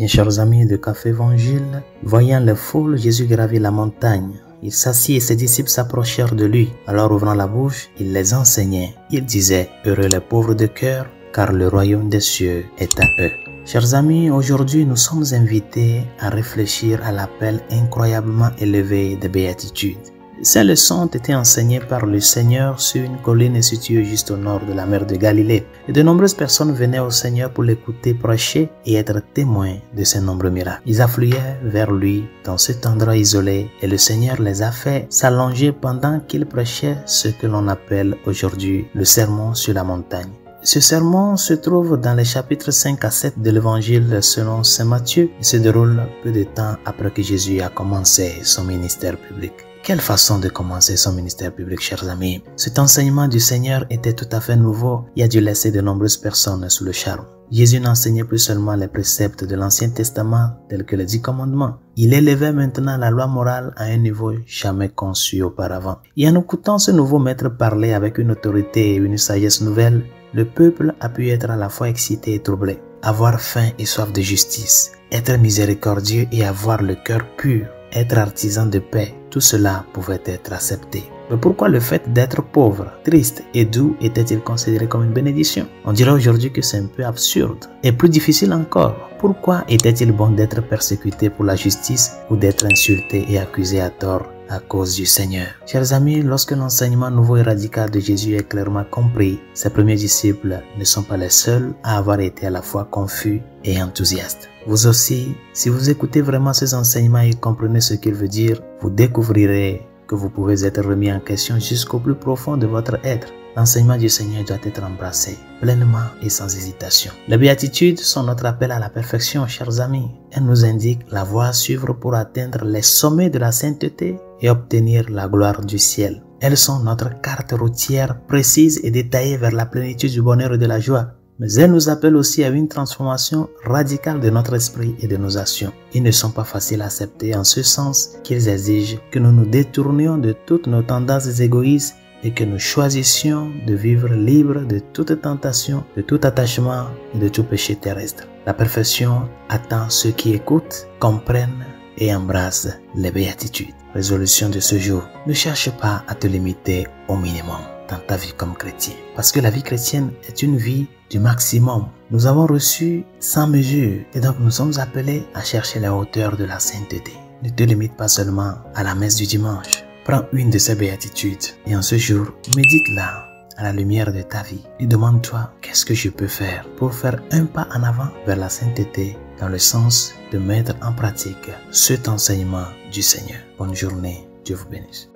Bien chers amis de Café Évangile, voyant les foules, Jésus gravit la montagne. Il s'assit et ses disciples s'approchèrent de lui. Alors ouvrant la bouche, il les enseignait. Il disait, heureux les pauvres de cœur, car le royaume des cieux est à eux. Chers amis, aujourd'hui nous sommes invités à réfléchir à l'appel incroyablement élevé des béatitudes. Ces leçons ont été enseignées par le Seigneur sur une colline située juste au nord de la mer de Galilée. Et de nombreuses personnes venaient au Seigneur pour l'écouter prêcher et être témoins de ses nombreux miracles. Ils affluaient vers lui dans cet endroit isolé et le Seigneur les a fait s'allonger pendant qu'il prêchait ce que l'on appelle aujourd'hui le sermon sur la montagne. Ce sermon se trouve dans les chapitres 5 à 7 de l'évangile selon saint Matthieu et se déroule peu de temps après que Jésus a commencé son ministère public. Quelle façon de commencer son ministère public, chers amis. Cet enseignement du Seigneur était tout à fait nouveau et a dû laisser de nombreuses personnes sous le charme. Jésus n'enseignait plus seulement les préceptes de l'Ancien Testament tels que les 10 commandements. Il élevait maintenant la loi morale à un niveau jamais conçu auparavant. Et en écoutant ce nouveau maître parler avec une autorité et une sagesse nouvelle, le peuple a pu être à la fois excité et troublé, avoir faim et soif de justice, être miséricordieux et avoir le cœur pur, être artisan de paix. Tout cela pouvait être accepté. Mais pourquoi le fait d'être pauvre, triste et doux était-il considéré comme une bénédiction? On dirait aujourd'hui que c'est un peu absurde. Et plus difficile encore, pourquoi était-il bon d'être persécuté pour la justice ou d'être insulté et accusé à tort à cause du Seigneur? Chers amis, lorsque l'enseignement nouveau et radical de Jésus est clairement compris, ses premiers disciples ne sont pas les seuls à avoir été à la fois confus et enthousiastes. Vous aussi, si vous écoutez vraiment ces enseignements et comprenez ce qu'il veut dire, vous découvrirez que vous pouvez être remis en question jusqu'au plus profond de votre être. L'enseignement du Seigneur doit être embrassé pleinement et sans hésitation. Les béatitudes sont notre appel à la perfection, chers amis. Elles nous indiquent la voie à suivre pour atteindre les sommets de la sainteté et obtenir la gloire du ciel. Elles sont notre carte routière précise et détaillée vers la plénitude du bonheur et de la joie. Mais elles nous appellent aussi à une transformation radicale de notre esprit et de nos actions. Ils ne sont pas faciles à accepter en ce sens qu'ils exigent que nous nous détournions de toutes nos tendances égoïstes et que nous choisissions de vivre libres de toute tentation, de tout attachement et de tout péché terrestre. La perfection attend ceux qui écoutent, comprennent et embrassent les béatitudes. Résolution de ce jour, ne cherche pas à te limiter au minimum dans ta vie comme chrétien. Parce que la vie chrétienne est une vie du maximum. Nous avons reçu sans mesure et donc nous sommes appelés à chercher la hauteur de la sainteté. Ne te limite pas seulement à la messe du dimanche. Prends une de ces béatitudes et en ce jour, médite-la à la lumière de ta vie et demande-toi qu'est-ce que je peux faire pour faire un pas en avant vers la sainteté dans le sens de mettre en pratique cet enseignement du Seigneur. Bonne journée, Dieu vous bénisse.